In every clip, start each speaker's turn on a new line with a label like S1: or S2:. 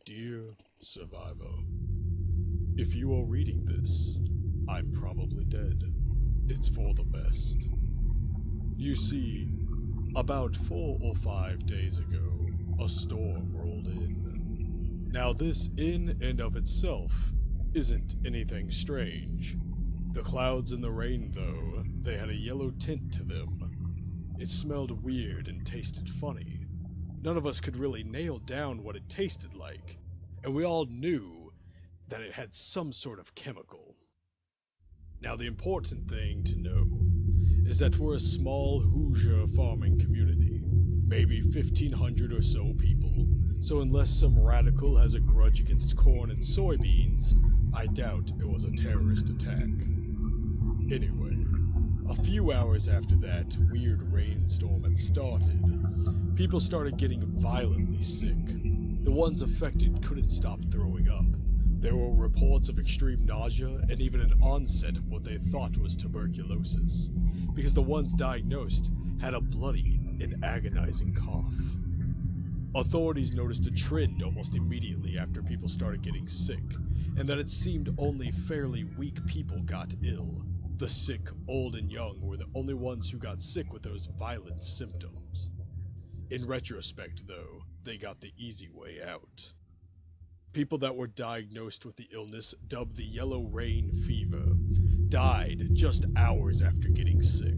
S1: Dear Survivor, if you are reading this, I'm probably dead. It's for the best. You see, about 4 or 5 days ago, a storm rolled in. Now this in and of itself isn't anything strange. The clouds and the rain, though, they had a yellow tint to them. It smelled weird and tasted funny. None of us could really nail down what it tasted like, and we all knew that it had some sort of chemical. Now the important thing to know is that we're a small Hoosier farming community, maybe 1,500 or so people, so unless some radical has a grudge against corn and soybeans, I doubt it was a terrorist attack. Anyway, a few hours after that weird rainstorm had started, people started getting violently sick. The ones affected couldn't stop throwing up. There were reports of extreme nausea and even an onset of what they thought was tuberculosis, because the ones diagnosed had a bloody and agonizing cough. Authorities noticed a trend almost immediately after people started getting sick, and that it seemed only fairly weak people got ill. The sick, old and young were the only ones who got sick with those violent symptoms. In retrospect, though, they got the easy way out. People that were diagnosed with the illness, dubbed the yellow rain fever, died just hours after getting sick.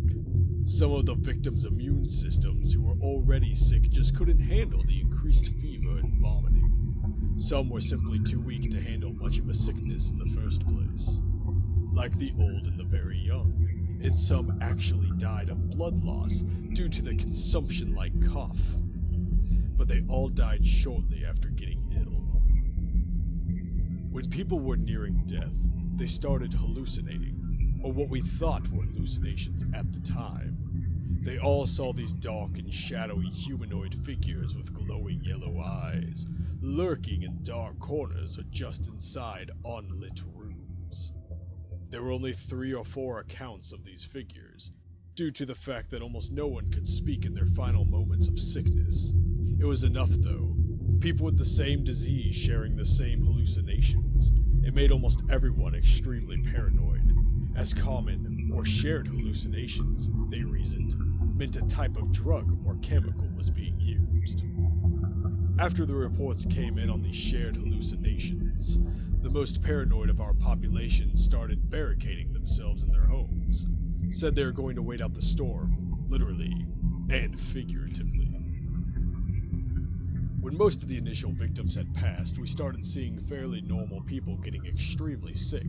S1: Some of the victims' immune systems who were already sick just couldn't handle the increased fever and vomiting. Some were simply too weak to handle much of a sickness in the first place, like the old and the very young, and some actually died of blood loss due to the consumption-like cough. But they all died shortly after getting ill. When people were nearing death, they started hallucinating, or what we thought were hallucinations at the time. They all saw these dark and shadowy humanoid figures with glowing yellow eyes, lurking in dark corners or just inside unlit rooms. There were only 3 or 4 accounts of these figures, due to the fact that almost no one could speak in their final moments of sickness. It was enough, though. People with the same disease sharing the same hallucinations. It made almost everyone extremely paranoid, as common or shared hallucinations, they reasoned, meant a type of drug or chemical was being used. After the reports came in on these shared hallucinations, the most paranoid of our population started barricading themselves in their homes, said they were going to wait out the storm, literally and figuratively. When most of the initial victims had passed, we started seeing fairly normal people getting extremely sick.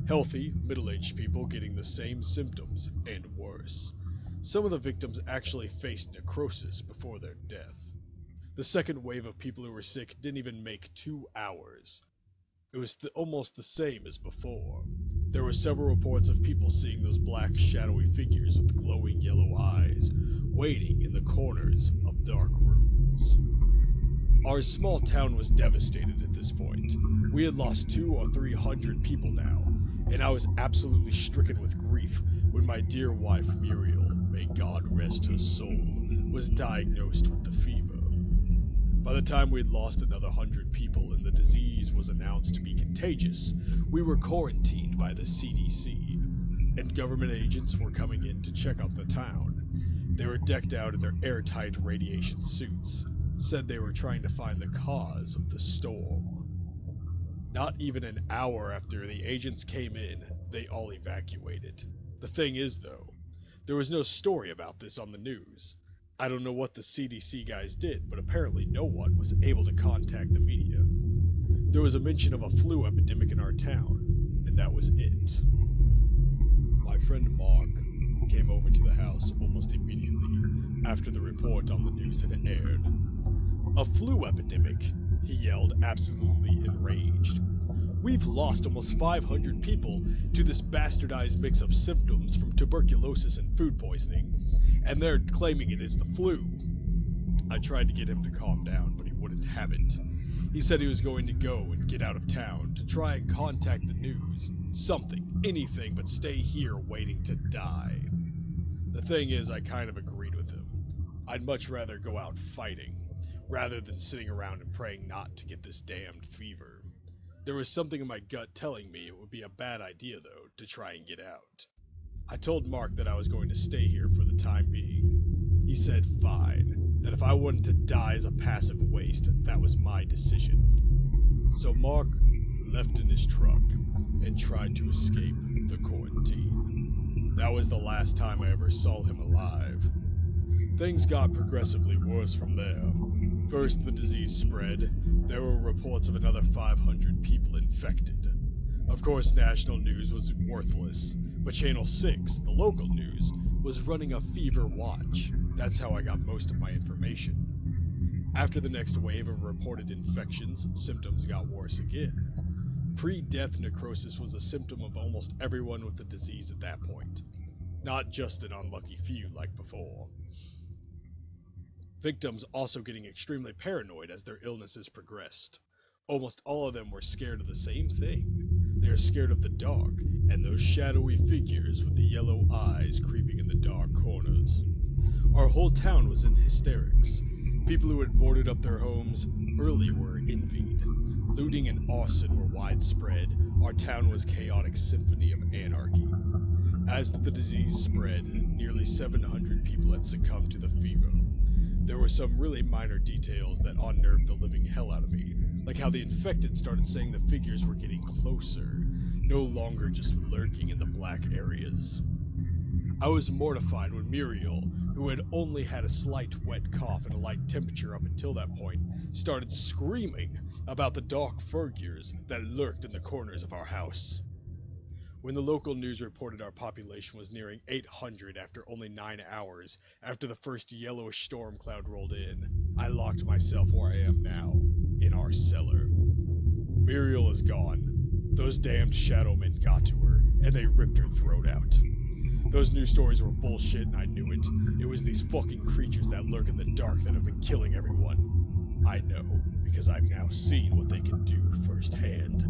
S1: Healthy, middle-aged people getting the same symptoms, and worse. Some of the victims actually faced necrosis before their death. The second wave of people who were sick didn't even make 2 hours. It was almost the same as before. There were several reports of people seeing those black, shadowy figures with glowing yellow eyes, waiting in the corners of dark rooms. Our small town was devastated at this point. We had lost 200 or 300 people now, and I was absolutely stricken with grief when my dear wife Muriel, may God rest her soul, was diagnosed with the fever. By the time we had lost another 100 people and the disease was announced to be contagious, we were quarantined by the CDC, and government agents were coming in to check out the town. They were decked out in their airtight radiation suits, said they were trying to find the cause of the storm. Not even an hour after the agents came in, they all evacuated. The thing is, though, there was no story about this on the news. I don't know what the CDC guys did, but apparently no one was able to contact the media. There was a mention of a flu epidemic in our town, and that was it. My friend Mark came over to the house almost immediately after the report on the news had aired. "A flu epidemic," he yelled, absolutely enraged. "We've lost almost 500 people to this bastardized mix of symptoms from tuberculosis and food poisoning, and they're claiming it is the flu." I tried to get him to calm down, but he wouldn't have it. He said he was going to go and get out of town to try and contact the news. Something, anything but stay here waiting to die. The thing is, I kind of agreed with him. I'd much rather go out fighting. rather than sitting around and praying not to get this damned fever. There was something in my gut telling me it would be a bad idea, though, to try and get out. I told Mark that I was going to stay here for the time being. He said fine, that if I wanted to die as a passive waste, that was my decision. So Mark left in his truck and tried to escape the quarantine. That was the last time I ever saw him alive. Things got progressively worse from there. First, the disease spread. There were reports of another 500 people infected. Of course, national news was worthless, but Channel 6, the local news, was running a fever watch. That's how I got most of my information. After the next wave of reported infections, symptoms got worse again. Pre-death necrosis was a symptom of almost everyone with the disease at that point, not just an unlucky few like before. Victims also getting extremely paranoid as their illnesses progressed. Almost all of them were scared of the same thing. They are scared of the dark, and those shadowy figures with the yellow eyes creeping in the dark corners. Our whole town was in hysterics. People who had boarded up their homes early were envied. Looting and arson were widespread. Our town was a chaotic symphony of anarchy. As the disease spread, nearly 700 people had succumbed to the fever. There were some really minor details that unnerved the living hell out of me, like how the infected started saying the figures were getting closer, no longer just lurking in the black areas. I was mortified when Muriel, who had only had a slight wet cough and a light temperature up until that point, started screaming about the dark figures that lurked in the corners of our house. When the local news reported our population was nearing 800 after only 9 hours after the first yellowish storm cloud rolled in, I locked myself where I am now, in our cellar. Muriel is gone. Those damned shadow men got to her, and they ripped her throat out. Those news stories were bullshit, and I knew it. It was these fucking creatures that lurk in the dark that have been killing everyone. I know, because I've now seen what they can do firsthand.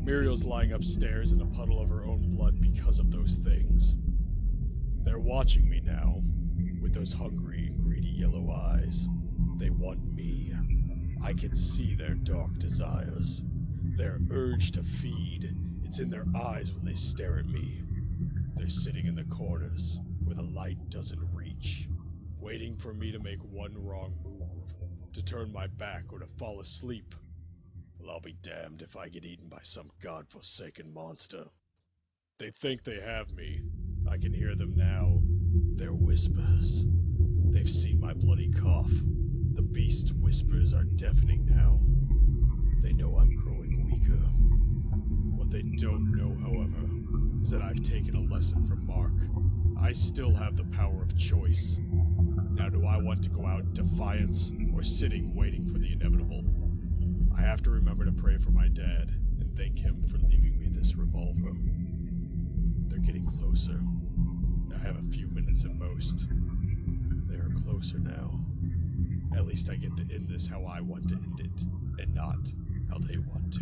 S1: Muriel's lying upstairs in a puddle of her own blood because of those things. They're watching me now, with those hungry, greedy yellow eyes. They want me. I can see their dark desires. Their urge to feed. It's in their eyes when they stare at me. They're sitting in the corners, where the light doesn't reach, waiting for me to make one wrong move, to turn my back or to fall asleep. Well, I'll be damned if I get eaten by some godforsaken monster. They think they have me. I can hear them now. Their whispers. They've seen my bloody cough. The beast's whispers are deafening now. They know I'm growing weaker. What they don't know, however, is that I've taken a lesson from Mark. I still have the power of choice. Now, do I want to go out in defiance, or sitting waiting for the inevitable? I have to remember to pray for my dad, and thank him for leaving me this revolver. They're getting closer. I have a few minutes at most. They are closer now. At least I get to end this how I want to end it, and not how they want to.